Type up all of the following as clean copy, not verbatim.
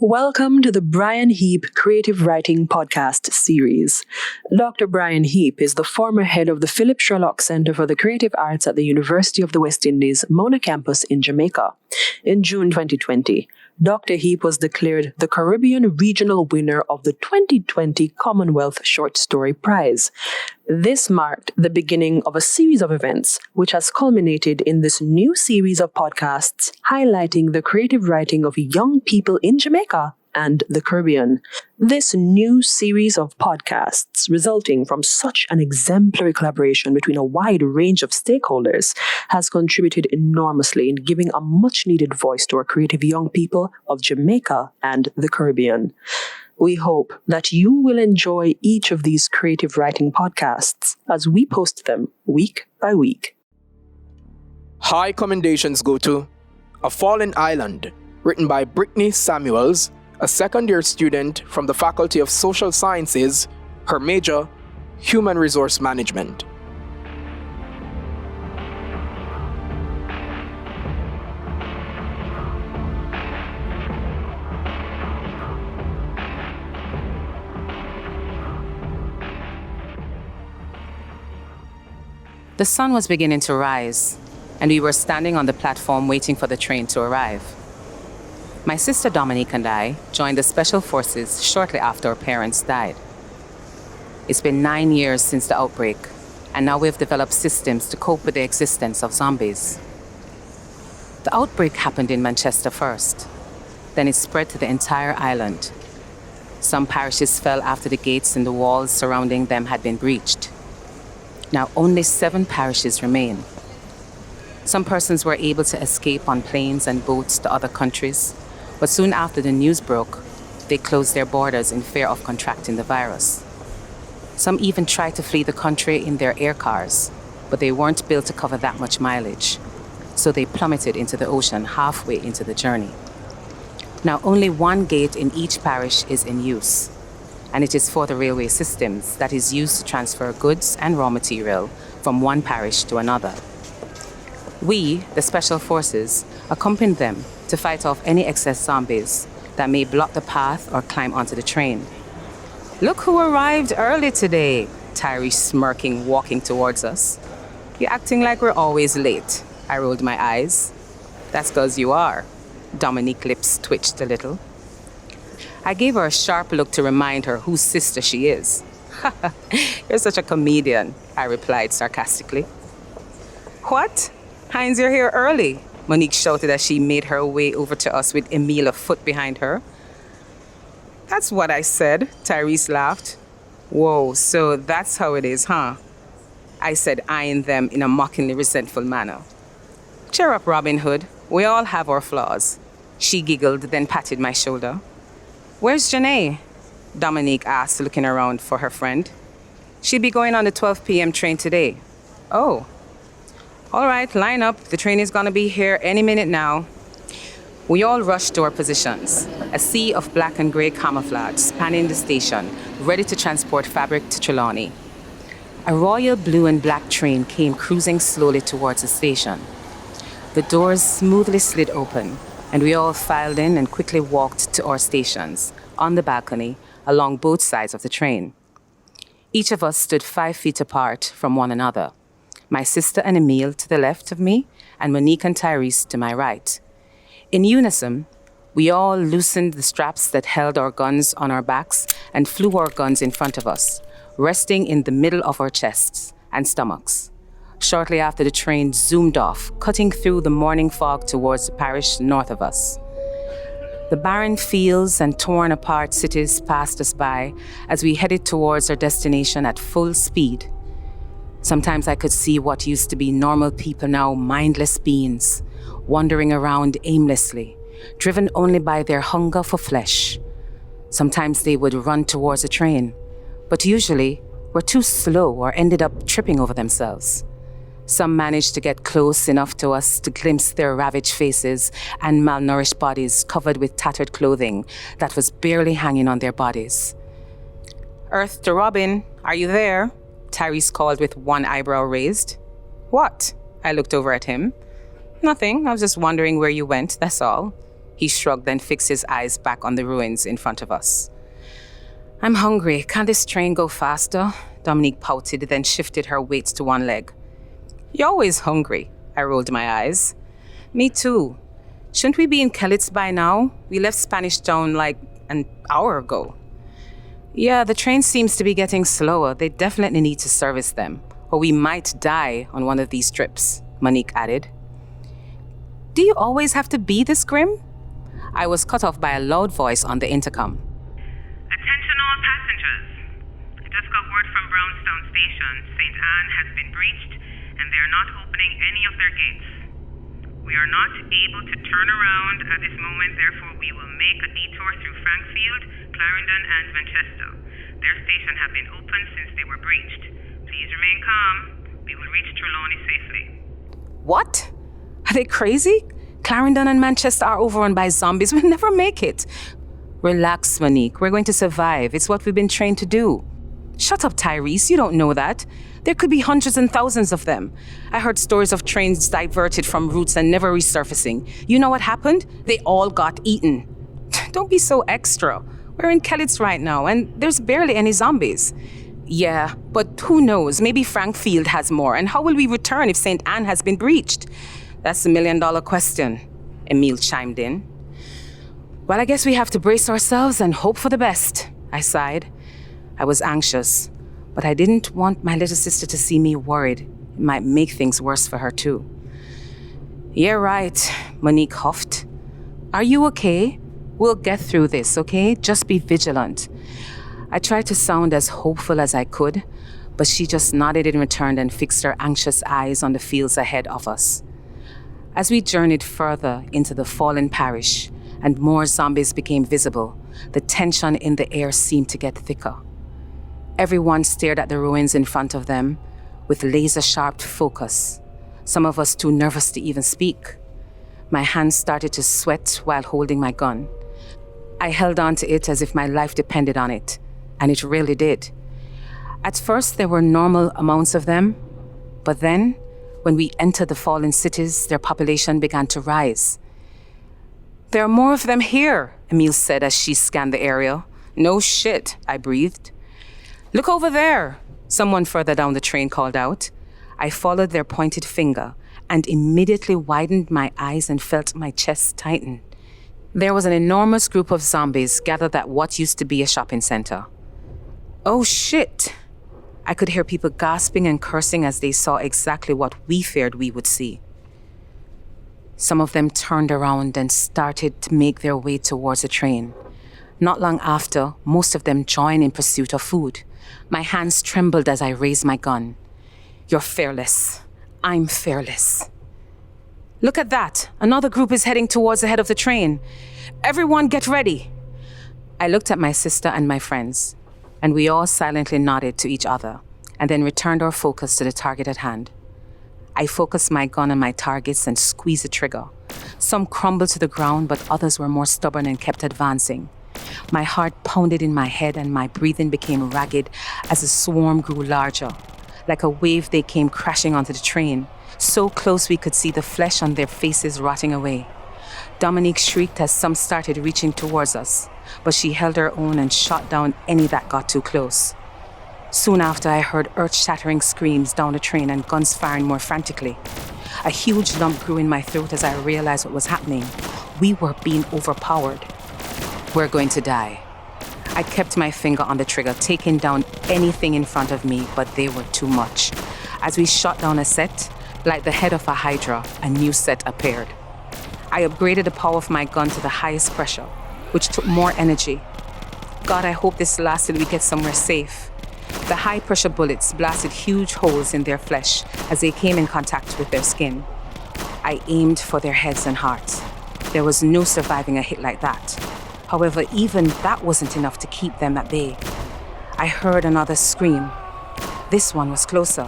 Welcome to the Brian Heap Creative Writing Podcast series. Dr. Brian Heap is the former head of the Philip Sherlock Center for the Creative Arts at the University of the West Indies, Mona campus in Jamaica. In June 2020, Dr. Heap was declared the Caribbean Regional winner of the 2020 Commonwealth Short Story Prize. This marked the beginning of a series of events, which has culminated in this new series of podcasts highlighting the creative writing of young people in Jamaica and the Caribbean. This new series of podcasts, resulting from such an exemplary collaboration between a wide range of stakeholders, has contributed enormously in giving a much-needed voice to our creative young people of Jamaica and the Caribbean. We hope that you will enjoy each of these creative writing podcasts as we post them week by week. High commendations go to A Fallen Island, written by Britney Samuels, a second-year student from the Faculty of Social Sciences, her major, Human Resource Management. The sun was beginning to rise, and we were standing on the platform waiting for the train to arrive. My sister Dominique and I joined the Special Forces shortly after our parents died. It's been 9 years since the outbreak, and now we've developed systems to cope with the existence of zombies. The outbreak happened in Manchester first, then it spread to the entire island. Some parishes fell after the gates and the walls surrounding them had been breached. Now only 7 parishes remain. Some persons were able to escape on planes and boats to other countries, but soon after the news broke, they closed their borders in fear of contracting the virus. Some even tried to flee the country in their air cars, but they weren't built to cover that much mileage, so they plummeted into the ocean halfway into the journey. Now only 1 gate in each parish is in use, and it is for the railway systems that is used to transfer goods and raw material from one parish to another. We, the Special Forces, accompanied them to fight off any excess zombies that may block the path or climb onto the train. "Look who arrived early today," Tyree smirking, walking towards us. "You're acting like we're always late." I rolled my eyes. "That's 'cause you are." Dominique's lips twitched a little. I gave her a sharp look to remind her whose sister she is. "You're such a comedian," I replied sarcastically. "What? Hines, you're here early," Monique shouted as she made her way over to us with Emile a foot behind her. "That's what I said," Tyrese laughed. "Whoa, so that's how it is, huh?" I said, eyeing them in a mockingly resentful manner. "Cheer up, Robin Hood. We all have our flaws." She giggled, then patted my shoulder. "Where's Janae?" Dominique asked, looking around for her friend. "She'll be going on the 12 p.m. train today." "Oh. All right, line up. The train is gonna be here any minute now." We all rushed to our positions, a sea of black and gray camouflage spanning the station, ready to transport fabric to Trelawney. A royal blue and black train came cruising slowly towards the station. The doors smoothly slid open, and we all filed in and quickly walked to our stations, on the balcony, along both sides of the train. Each of us stood 5 feet apart from one another. My sister and Emile to the left of me, and Monique and Tyrese to my right. In unison, we all loosened the straps that held our guns on our backs and flew our guns in front of us, resting in the middle of our chests and stomachs. Shortly after, the train zoomed off, cutting through the morning fog towards the parish north of us. The barren fields and torn apart cities passed us by as we headed towards our destination at full speed. Sometimes I could see what used to be normal people now mindless beings, wandering around aimlessly, driven only by their hunger for flesh. Sometimes they would run towards a train, but usually were too slow or ended up tripping over themselves. Some managed to get close enough to us to glimpse their ravaged faces and malnourished bodies covered with tattered clothing that was barely hanging on their bodies. "Earth to Robin, are you there?" Tyrese called with one eyebrow raised. "What?" I looked over at him. "Nothing, I was just wondering where you went, that's all." He shrugged and fixed his eyes back on the ruins in front of us. I'm hungry. Can't this train go faster? Dominique pouted, then shifted her weight to one leg. You're always hungry. I rolled my eyes. Me too. Shouldn't we be in Kelits by now? We left Spanish Town like an hour ago. Yeah, the train seems to be getting slower. They definitely need to service them, or we might die on one of these trips, Monique added. Do you always have to be this grim? I was cut off by a loud voice on the intercom. Attention all passengers. I just got word from Brownstown Station. St. Anne has been breached and they are not opening any of their gates. We are not able to turn around at this moment, therefore we will make a detour through Frankfield, Clarendon and Manchester. Their station have been open since they were breached. Please remain calm. We will reach Trelawney safely. What? Are they crazy? Clarendon and Manchester are overrun by zombies. We'll never make it. Relax, Monique. We're going to survive. It's what we've been trained to do. Shut up, Tyrese. You don't know that. There could be hundreds and thousands of them. I heard stories of trains diverted from routes and never resurfacing. You know what happened? They all got eaten. Don't be so extra. We're in Kelits right now, and there's barely any zombies. Yeah, but who knows? Maybe Frankfield has more. And how will we return if St. Anne has been breached? That's the million-dollar question, Emile chimed in. Well, I guess we have to brace ourselves and hope for the best, I sighed. I was anxious, but I didn't want my little sister to see me worried. It might make things worse for her, too. Yeah, right, Monique huffed. Are you okay? We'll get through this, okay? Just be vigilant. I tried to sound as hopeful as I could, but she just nodded in return and fixed her anxious eyes on the fields ahead of us. As we journeyed further into the fallen parish and more zombies became visible, the tension in the air seemed to get thicker. Everyone stared at the ruins in front of them with laser-sharp focus, some of us too nervous to even speak. My hands started to sweat while holding my gun. I held on to it as if my life depended on it, and it really did. At first, there were normal amounts of them, but then, when we entered the fallen cities, their population began to rise. There are more of them here, Emile said as she scanned the area. No shit, I breathed. Look over there, someone further down the train called out. I followed their pointed finger and immediately widened my eyes and felt my chest tighten. There was an enormous group of zombies gathered at what used to be a shopping center. Oh shit! I could hear people gasping and cursing as they saw exactly what we feared we would see. Some of them turned around and started to make their way towards the train. Not long after, most of them joined in pursuit of food. My hands trembled as I raised my gun. You're fearless. I'm fearless. Look at that. Another group is heading towards the head of the train. Everyone get ready. I looked at my sister and my friends, and we all silently nodded to each other and then returned our focus to the target at hand. I focused my gun on my targets and squeezed the trigger. Some crumbled to the ground, but others were more stubborn and kept advancing. My heart pounded in my head and my breathing became ragged as the swarm grew larger. Like a wave, they came crashing onto the train, so close we could see the flesh on their faces rotting away. Dominique shrieked as some started reaching towards us, but she held her own and shot down any that got too close. Soon after, I heard earth-shattering screams down the train and guns firing more frantically. A huge lump grew in my throat as I realized what was happening. We were being overpowered. We're going to die. I kept my finger on the trigger, taking down anything in front of me, but they were too much. As we shot down a set, like the head of a hydra, a new set appeared. I upgraded the power of my gun to the highest pressure, which took more energy. God, I hope this lasts till we get somewhere safe. The high-pressure bullets blasted huge holes in their flesh as they came in contact with their skin. I aimed for their heads and hearts. There was no surviving a hit like that. However, even that wasn't enough to keep them at bay. I heard another scream. This one was closer.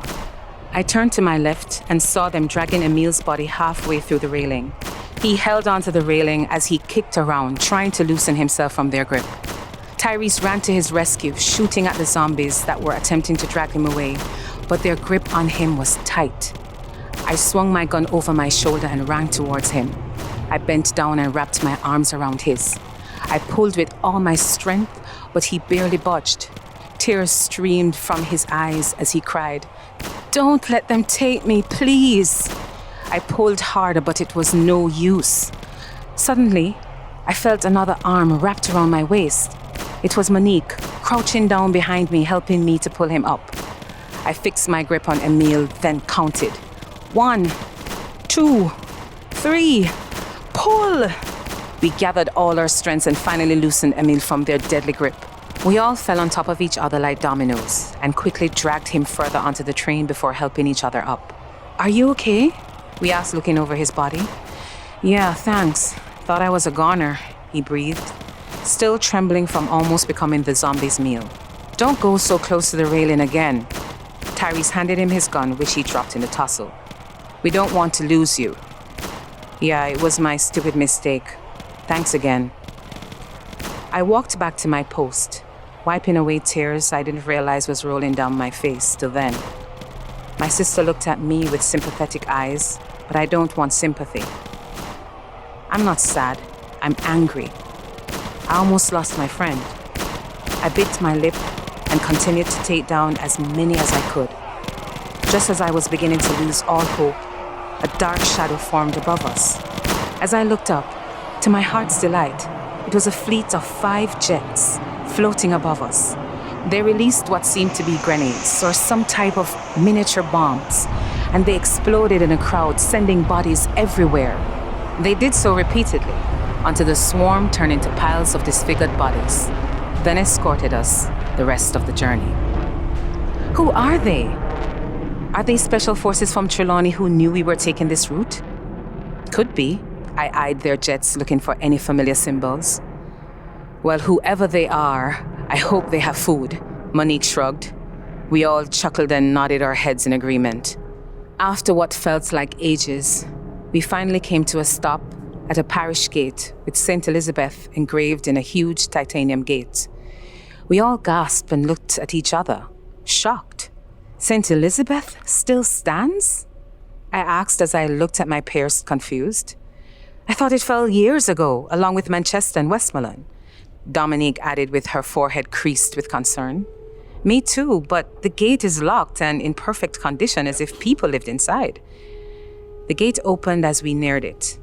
I turned to my left and saw them dragging Emile's body halfway through the railing. He held onto the railing as he kicked around, trying to loosen himself from their grip. Tyrese ran to his rescue, shooting at the zombies that were attempting to drag him away, but their grip on him was tight. I swung my gun over my shoulder and ran towards him. I bent down and wrapped my arms around his. I pulled with all my strength, but he barely budged. Tears streamed from his eyes as he cried, "Don't let them take me, please." I pulled harder, but it was no use. Suddenly, I felt another arm wrapped around my waist. It was Monique, crouching down behind me, helping me to pull him up. I fixed my grip on Emile, then counted. 1, 2, 3, pull! We gathered all our strengths and finally loosened Emile from their deadly grip. We all fell on top of each other like dominoes and quickly dragged him further onto the train before helping each other up. "Are you okay?" we asked, looking over his body. "Yeah, thanks. Thought I was a goner," he breathed, still trembling from almost becoming the zombie's meal. "Don't go so close to the railing again." Tyrese handed him his gun, which he dropped in the tussle. "We don't want to lose you." "Yeah, it was my stupid mistake. Thanks again." I walked back to my post, wiping away tears I didn't realize was rolling down my face till then. My sister looked at me with sympathetic eyes, but I don't want sympathy. I'm not sad. I'm angry. I almost lost my friend. I bit my lip and continued to take down as many as I could. Just as I was beginning to lose all hope, a dark shadow formed above us. As I looked up, to my heart's delight, it was a fleet of 5 jets floating above us. They released what seemed to be grenades or some type of miniature bombs, and they exploded in a crowd, sending bodies everywhere. They did so repeatedly, until the swarm turned into piles of disfigured bodies, then escorted us the rest of the journey. Who are they? Are they special forces from Trelawney who knew we were taking this route? Could be. I eyed their jets, looking for any familiar symbols. Well, whoever they are, I hope they have food, Monique shrugged. We all chuckled and nodded our heads in agreement. After what felt like ages, we finally came to a stop at a parish gate with St. Elizabeth engraved in a huge titanium gate. We all gasped and looked at each other, shocked. St. Elizabeth still stands? I asked as I looked at my peers, confused. I thought it fell years ago, along with Manchester and Westmoreland. Dominique added with her forehead creased with concern. Me too, but the gate is locked and in perfect condition as if people lived inside. The gate opened as we neared it.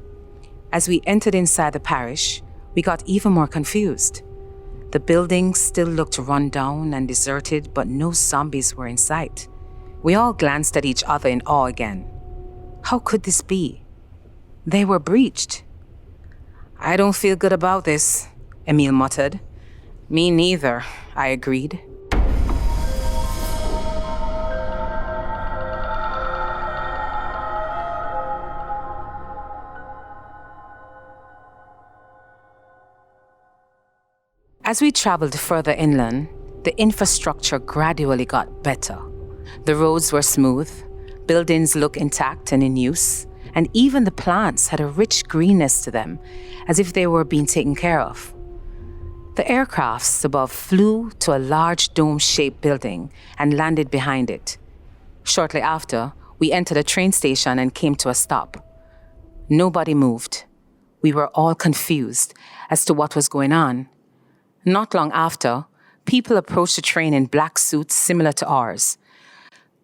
As we entered inside the parish, we got even more confused. The building still looked run down and deserted, but no zombies were in sight. We all glanced at each other in awe again. How could this be? They were breached. "I don't feel good about this," Emile muttered. "Me neither," I agreed. As we traveled further inland, the infrastructure gradually got better. The roads were smooth, buildings looked intact and in use, and even the plants had a rich greenness to them, as if they were being taken care of. The aircrafts above flew to a large dome-shaped building and landed behind it. Shortly after, we entered a train station and came to a stop. Nobody moved. We were all confused as to what was going on. Not long after, people approached the train in black suits similar to ours.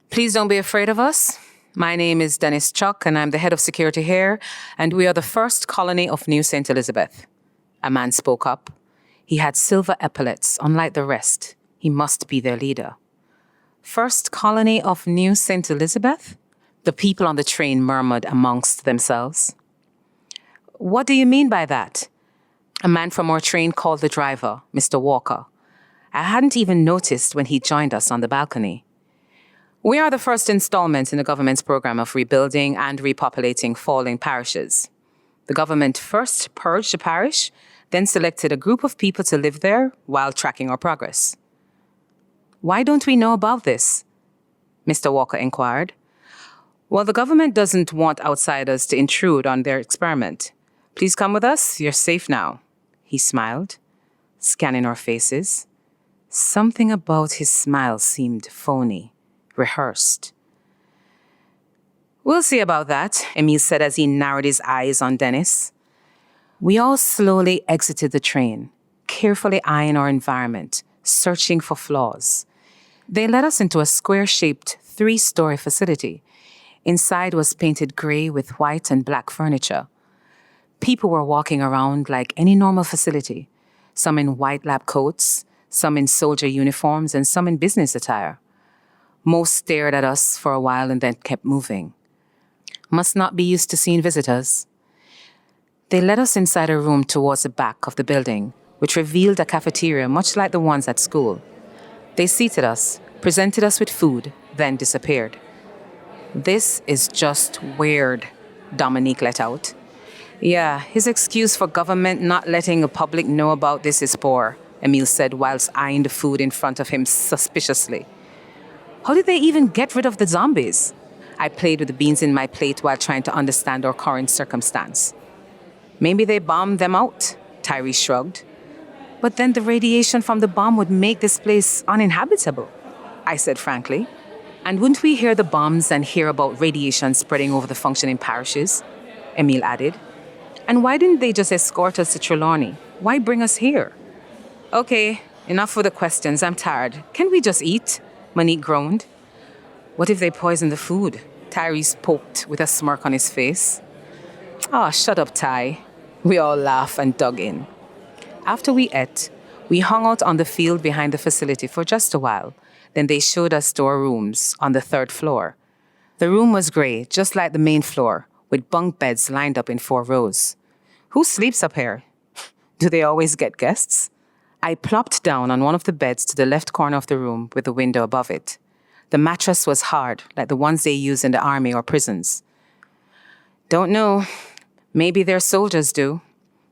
"Please don't be afraid of us. My name is Dennis Chuck, and I'm the head of security here, and we are the first colony of New St. Elizabeth." A man spoke up. He had silver epaulets, unlike the rest. He must be their leader. "First colony of New St. Elizabeth?" The people on the train murmured amongst themselves. "What do you mean by that?" A man from our train called the driver, Mr. Walker. I hadn't even noticed when he joined us on the balcony. "We are the first installment in the government's program of rebuilding and repopulating falling parishes. The government first purged the parish, then selected a group of people to live there while tracking our progress." "Why don't we know about this?" Mr. Walker inquired. "Well, the government doesn't want outsiders to intrude on their experiment. Please come with us. You're safe now." He smiled, scanning our faces. Something about his smile seemed phony, rehearsed. "We'll see about that," Emile said as he narrowed his eyes on Dennis. We all slowly exited the train, carefully eyeing our environment, searching for flaws. They led us into a square-shaped 3-story facility. Inside was painted gray with white and black furniture. People were walking around like any normal facility, some in white lab coats, some in soldier uniforms, and some in business attire. Most stared at us for a while and then kept moving. Must not be used to seeing visitors. They led us inside a room towards the back of the building, which revealed a cafeteria much like the ones at school. They seated us, presented us with food, then disappeared. "This is just weird," Dominique let out. "Yeah, his excuse for government not letting the public know about this is poor," Emile said whilst eyeing the food in front of him suspiciously. "How did they even get rid of the zombies?" I played with the beans in my plate while trying to understand our current circumstance. "Maybe they bombed them out," Tyree shrugged. "But then the radiation from the bomb would make this place uninhabitable," I said frankly. "And wouldn't we hear the bombs and hear about radiation spreading over the functioning parishes?" Emile added. "And why didn't they just escort us to Trelawney? Why bring us here?" "Okay, enough with the questions. I'm tired. Can we just eat?" Monique groaned. "What if they poison the food?" Tyrese poked with a smirk on his face. "Ah, shut up, Ty." We all laughed and dug in. After we ate, we hung out on the field behind the facility for just a while. Then they showed us to our rooms on the 3rd floor. The room was gray, just like the main floor, with bunk beds lined up in 4 rows. Who sleeps up here? Do they always get guests? I plopped down on one of the beds to the left corner of the room with the window above it. The mattress was hard, like the ones they use in the army or prisons. "Don't know. Maybe their soldiers do."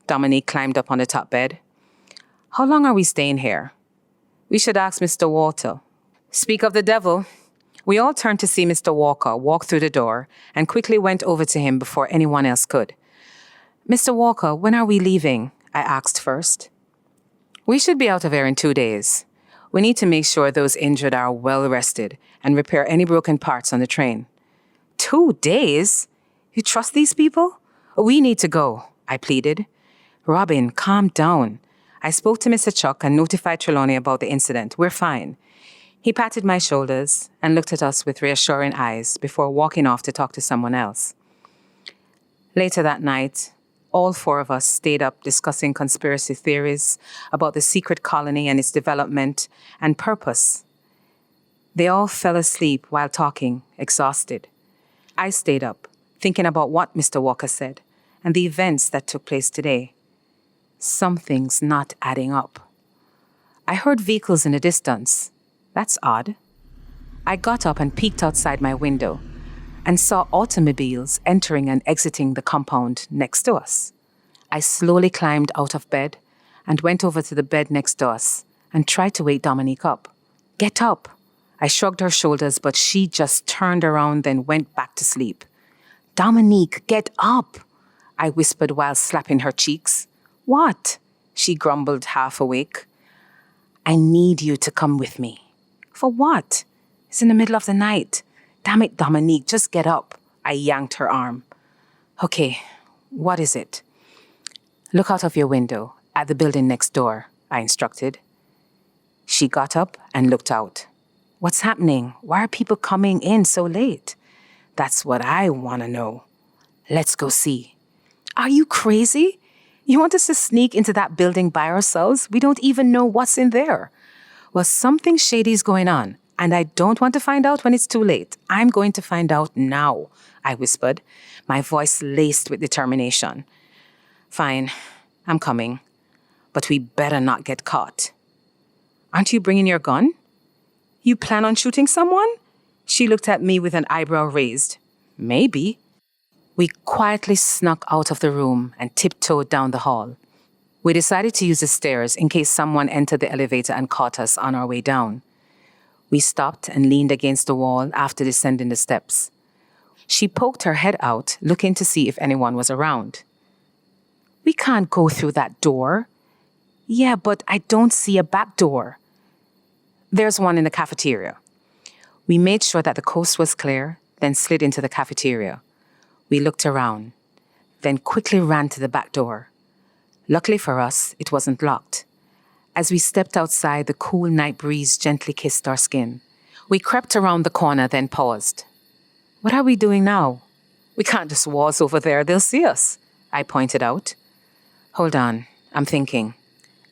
Dominique climbed up on the top bed. "How long are we staying here?" "We should ask Mr. Walter." Speak of the devil. We all turned to see Mr. Walker walk through the door and quickly went over to him before anyone else could. "Mr. Walker, when are we leaving?" I asked first. "We should be out of here in 2 days. We need to make sure those injured are well rested and repair any broken parts on the train." 2 days? You trust these people? "We need to go," I pleaded. "Robin, calm down. I spoke to Mr. Chuck and notified Trelawney about the incident. We're fine." He patted my shoulders and looked at us with reassuring eyes before walking off to talk to someone else. Later that night, all 4 of us stayed up discussing conspiracy theories about the secret colony and its development and purpose. They all fell asleep while talking, exhausted. I stayed up, thinking about what Mr. Walker said and the events that took place today. Something's not adding up. I heard vehicles in the distance. That's odd. I got up and peeked outside my window and saw automobiles entering and exiting the compound next to us. I slowly climbed out of bed and went over to the bed next to us and tried to wake Dominique up. "Get up." I shrugged her shoulders, but she just turned around and went back to sleep. "Dominique, get up," I whispered while slapping her cheeks. "What?" she grumbled, half awake. "I need you to come with me." "For what?" "It's in the middle of the night." "Damn it, Dominique, just get up." I yanked her arm. "Okay, what is it?" "Look out of your window at the building next door," I instructed. She got up and looked out. "What's happening? Why are people coming in so late?" "That's what I want to know." "Let's go see." "Are you crazy? You want us to sneak into that building by ourselves? We don't even know what's in there." "Well, something shady's going on, and I don't want to find out when it's too late. I'm going to find out now," I whispered, my voice laced with determination. "Fine, I'm coming, but we better not get caught." "Aren't you bringing your gun? You plan on shooting someone?" She looked at me with an eyebrow raised. "Maybe." We quietly snuck out of the room and tiptoed down the hall. We decided to use the stairs in case someone entered the elevator and caught us on our way down. We stopped and leaned against the wall after descending the steps. She poked her head out, looking to see if anyone was around. "We can't go through that door." "Yeah, but I don't see a back door." "There's one in the cafeteria." We made sure that the coast was clear, then slid into the cafeteria. We looked around, then quickly ran to the back door. Luckily for us, it wasn't locked. As we stepped outside, the cool night breeze gently kissed our skin. We crept around the corner, then paused. What are we doing now? We can't just waltz over there, they'll see us, I pointed out. Hold on, I'm thinking.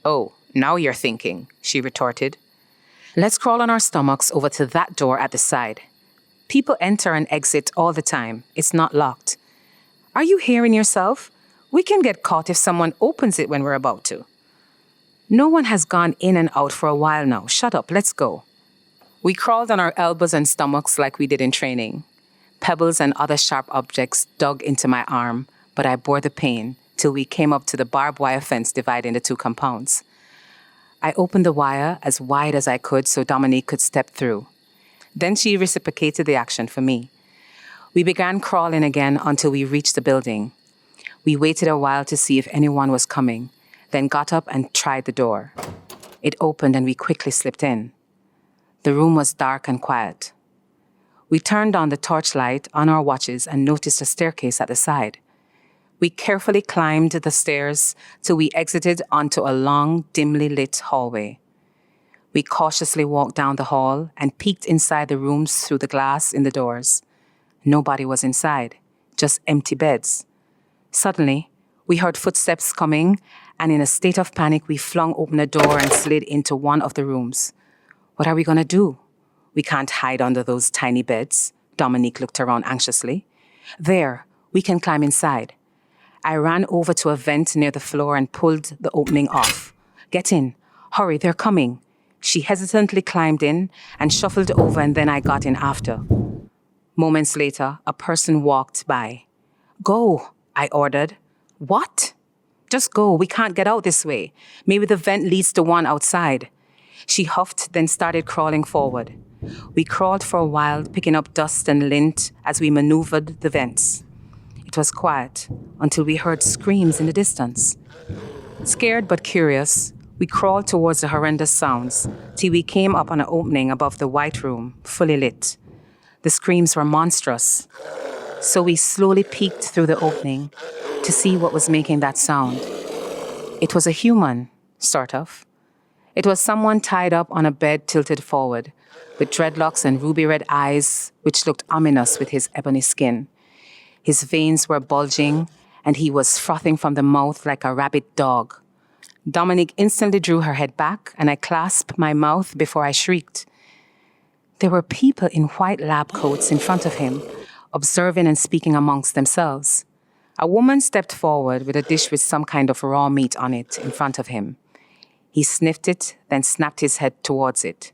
Oh, now you're thinking, she retorted. Let's crawl on our stomachs over to that door at the side. People enter and exit all the time. It's not locked. Are you hearing yourself? We can get caught if someone opens it when we're about to. No one has gone in and out for a while now. Shut up, let's go. We crawled on our elbows and stomachs like we did in training. Pebbles and other sharp objects dug into my arm, but I bore the pain till we came up to the barbed wire fence dividing the two compounds. I opened the wire as wide as I could so Dominique could step through. Then she reciprocated the action for me. We began crawling again until we reached the building. We waited a while to see if anyone was coming, then got up and tried the door. It opened and we quickly slipped in. The room was dark and quiet. We turned on the torchlight on our watches and noticed a staircase at the side. We carefully climbed the stairs till we exited onto a long, dimly lit hallway. We cautiously walked down the hall and peeked inside the rooms through the glass in the doors. Nobody was inside, just empty beds. Suddenly, we heard footsteps coming, and in a state of panic, we flung open a door and slid into one of the rooms. What are we going to do? We can't hide under those tiny beds. Dominique looked around anxiously. There, we can climb inside. I ran over to a vent near the floor and pulled the opening off. Get in. Hurry, they're coming. She hesitantly climbed in and shuffled over, and then I got in after. Moments later, a person walked by. Go, I ordered. What? Just go. We can't get out this way. Maybe the vent leads to one outside. She huffed, then started crawling forward. We crawled for a while, picking up dust and lint as we maneuvered the vents. It was quiet until we heard screams in the distance. Scared but curious, we crawled towards the horrendous sounds till we came up on an opening above the white room, fully lit. The screams were monstrous, so we slowly peeked through the opening to see what was making that sound. It was a human, sort of. It was someone tied up on a bed tilted forward, with dreadlocks and ruby-red eyes, which looked ominous with his ebony skin. His veins were bulging, and he was frothing from the mouth like a rabid dog. Dominique instantly drew her head back, and I clasped my mouth before I shrieked. There were people in white lab coats in front of him, observing and speaking amongst themselves. A woman stepped forward with a dish with some kind of raw meat on it in front of him. He sniffed it, then snapped his head towards it.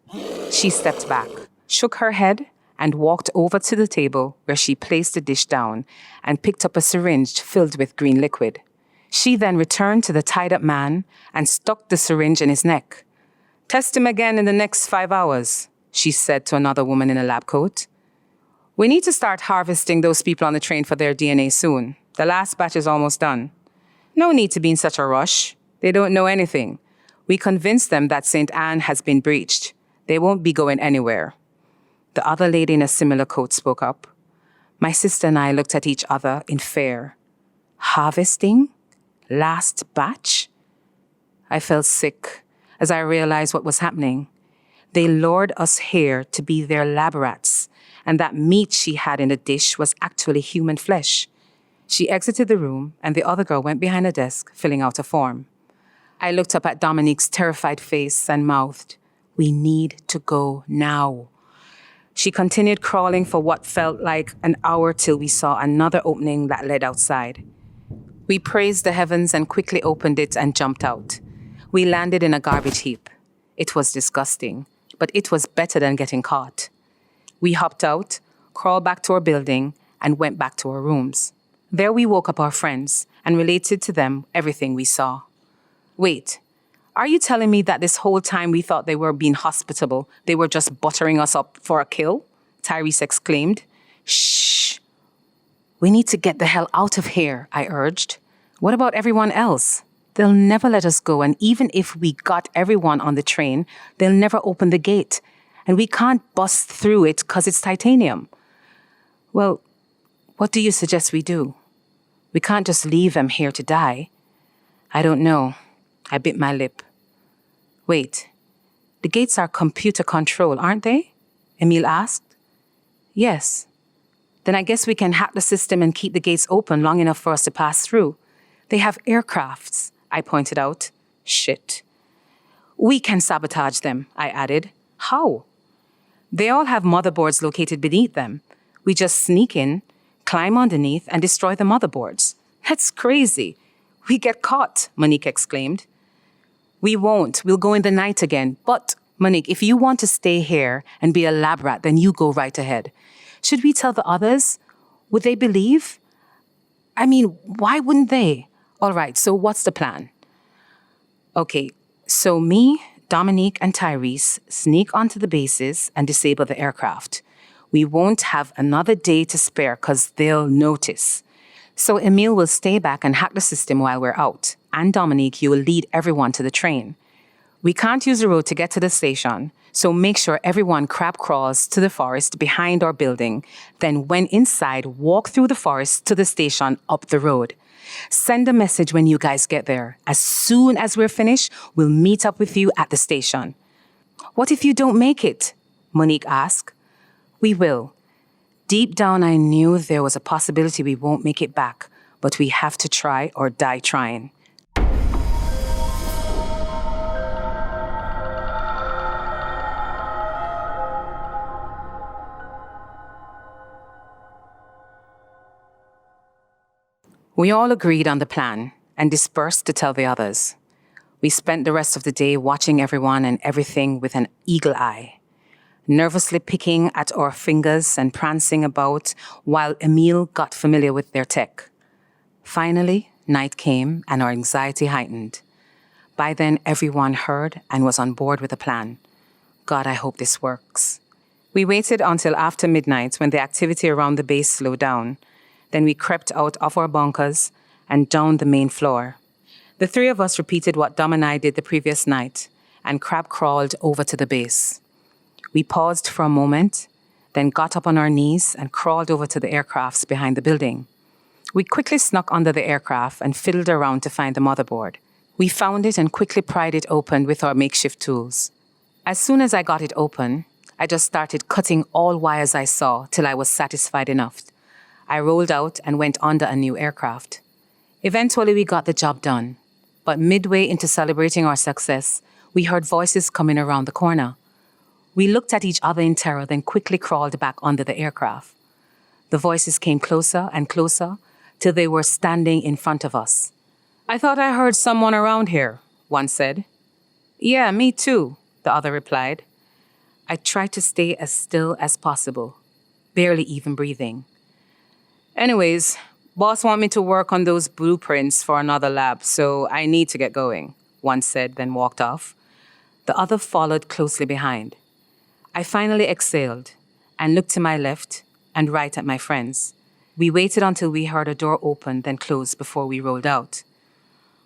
She stepped back, shook her head, and walked over to the table where she placed the dish down and picked up a syringe filled with green liquid. She then returned to the tied-up man and stuck the syringe in his neck. Test him again in the next 5 hours, she said to another woman in a lab coat. We need to start harvesting those people on the train for their DNA soon. The last batch is almost done. No need to be in such a rush. They don't know anything. We convinced them that St. Anne has been breached. They won't be going anywhere. The other lady in a similar coat spoke up. My sister and I looked at each other in fear. Harvesting? Last batch? I felt sick as I realized what was happening. They lured us here to be their lab rats, and that meat she had in the dish was actually human flesh. She exited the room, and the other girl went behind a desk, filling out a form. I looked up at Dominique's terrified face and mouthed, "We need to go now." She continued crawling for what felt like an hour till we saw another opening that led outside. We praised the heavens and quickly opened it and jumped out. We landed in a garbage heap. It was disgusting, but it was better than getting caught. We hopped out, crawled back to our building, and went back to our rooms. There we woke up our friends and related to them everything we saw. Wait, are you telling me that this whole time we thought they were being hospitable, they were just buttering us up for a kill? Tyrese exclaimed. Shh. We need to get the hell out of here, I urged. What about everyone else? They'll never let us go, and even if we got everyone on the train, they'll never open the gate, and we can't bust through it because it's titanium. Well, what do you suggest we do? We can't just leave them here to die. I don't know. I bit my lip. Wait, the gates are computer controlled, aren't they? Emil asked. Yes. Then I guess we can hack the system and keep the gates open long enough for us to pass through. They have aircrafts, I pointed out. Shit. We can sabotage them, I added. How? They all have motherboards located beneath them. We just sneak in, climb underneath, and destroy the motherboards. That's crazy. We get caught, Monique exclaimed. We won't. We'll go in the night again. But, Monique, if you want to stay here and be a lab rat, then you go right ahead. Should we tell the others? Would they believe? I mean, why wouldn't they? All right, so what's the plan? Okay, so me, Dominique, and Tyrese sneak onto the bases and disable the aircraft. We won't have another day to spare because they'll notice. So Emil will stay back and hack the system while we're out. And Dominique, you will lead everyone to the train. We can't use the road to get to the station, so make sure everyone crab crawls to the forest behind our building. Then when inside, walk through the forest to the station up the road. Send a message when you guys get there. As soon as we're finished, we'll meet up with you at the station. What if you don't make it? Monique asked. We will. Deep down, I knew there was a possibility we won't make it back, but we have to try or die trying. We all agreed on the plan and dispersed to tell the others. We spent the rest of the day watching everyone and everything with an eagle eye, nervously picking at our fingers and prancing about while Emil got familiar with their tech. Finally, night came and our anxiety heightened. By then, everyone heard and was on board with the plan. God, I hope this works. We waited until after midnight when the activity around the base slowed down. Then we crept out of our bunkers and down the main floor. The three of us repeated what Dom and I did the previous night and crab crawled over to the base. We paused for a moment, then got up on our knees and crawled over to the aircrafts behind the building. We quickly snuck under the aircraft and fiddled around to find the motherboard. We found it and quickly pried it open with our makeshift tools. As soon as I got it open, I just started cutting all wires I saw till I was satisfied enough. I rolled out and went under a new aircraft. Eventually, we got the job done. But midway into celebrating our success, we heard voices coming around the corner. We looked at each other in terror, then quickly crawled back under the aircraft. The voices came closer and closer till they were standing in front of us. I thought I heard someone around here, one said. Yeah, me too, the other replied. I tried to stay as still as possible, barely even breathing. Anyways, boss want me to work on those blueprints for another lab, so I need to get going, one said, then walked off. The other followed closely behind. I finally exhaled and looked to my left and right at my friends. We waited until we heard a door open, then close before we rolled out.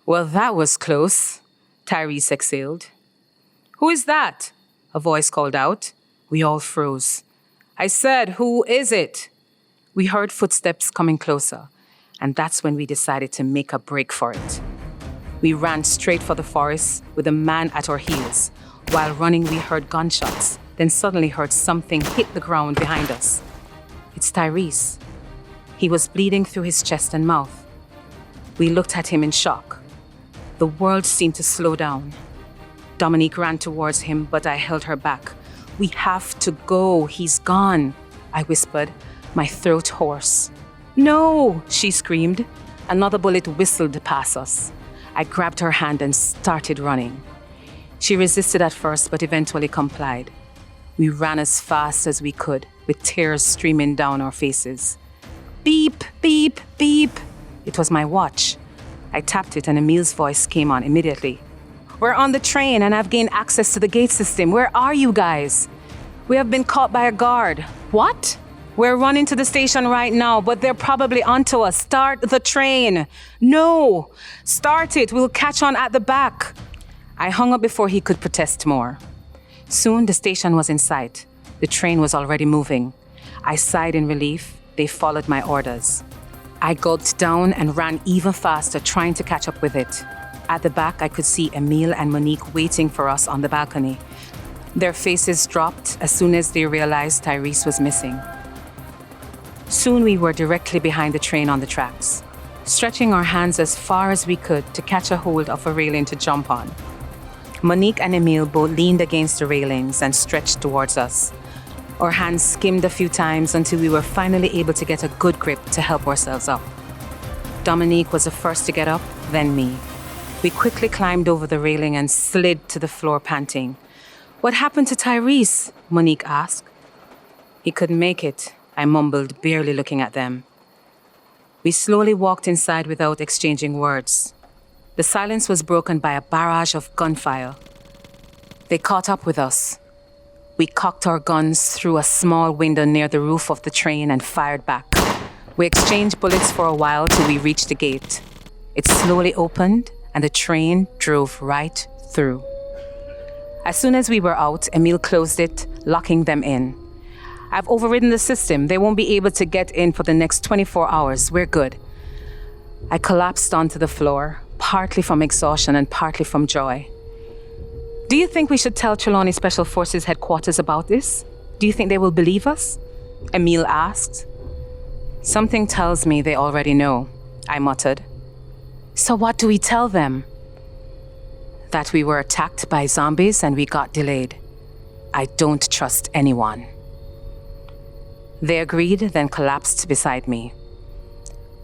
Well, that was close, Tyrese exhaled. Who is that? A voice called out. We all froze. I said, who is it? We heard footsteps coming closer, and that's when we decided to make a break for it. We ran straight for the forest with a man at our heels. While running, we heard gunshots, then suddenly heard something hit the ground behind us. It's Tyrese. He was bleeding through his chest and mouth. We looked at him in shock. The world seemed to slow down. Dominique ran towards him, but I held her back. We have to go. He's gone, I whispered, my throat hoarse. No, she screamed. Another bullet whistled past us. I grabbed her hand and started running. She resisted at first, but eventually complied. We ran as fast as we could, with tears streaming down our faces. Beep, beep, beep. It was my watch. I tapped it and Emil's voice came on immediately. We're on the train and I've gained access to the gate system. Where are you guys? We have been caught by a guard. What? We're running to the station right now, but they're probably onto us. Start the train. No, start it. We'll catch on at the back. I hung up before he could protest more. Soon the station was in sight. The train was already moving. I sighed in relief. They followed my orders. I gulped down and ran even faster, trying to catch up with it. At the back, I could see Emile and Monique waiting for us on the balcony. Their faces dropped as soon as they realized Tyrese was missing. Soon we were directly behind the train on the tracks, stretching our hands as far as we could to catch a hold of a railing to jump on. Monique and Emile both leaned against the railings and stretched towards us. Our hands skimmed a few times until we were finally able to get a good grip to help ourselves up. Dominique was the first to get up, then me. We quickly climbed over the railing and slid to the floor panting. "What happened to Tyrese?" Monique asked. "He couldn't make it," I mumbled, barely looking at them. We slowly walked inside without exchanging words. The silence was broken by a barrage of gunfire. They caught up with us. We cocked our guns through a small window near the roof of the train and fired back. We exchanged bullets for a while till we reached the gate. It slowly opened and the train drove right through. As soon as we were out, Emile closed it, locking them in. "I've overridden the system. They won't be able to get in for the next 24 hours. We're good." I collapsed onto the floor, partly from exhaustion and partly from joy. "Do you think we should tell Trelawney Special Forces headquarters about this? Do you think they will believe us?" Emile asked. "Something tells me they already know," I muttered. "So what do we tell them?" "That we were attacked by zombies and we got delayed. I don't trust anyone." They agreed, then collapsed beside me.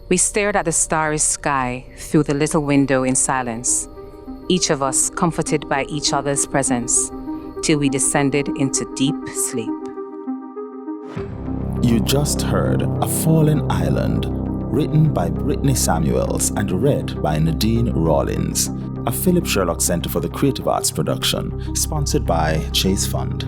We stared at the starry sky through the little window in silence, each of us comforted by each other's presence, till we descended into deep sleep. You just heard A Fallen Island, written by Britney Samuels and read by Nadean Rawlins, a Philip Sherlock Center for the Creative Arts production, sponsored by Chase Fund.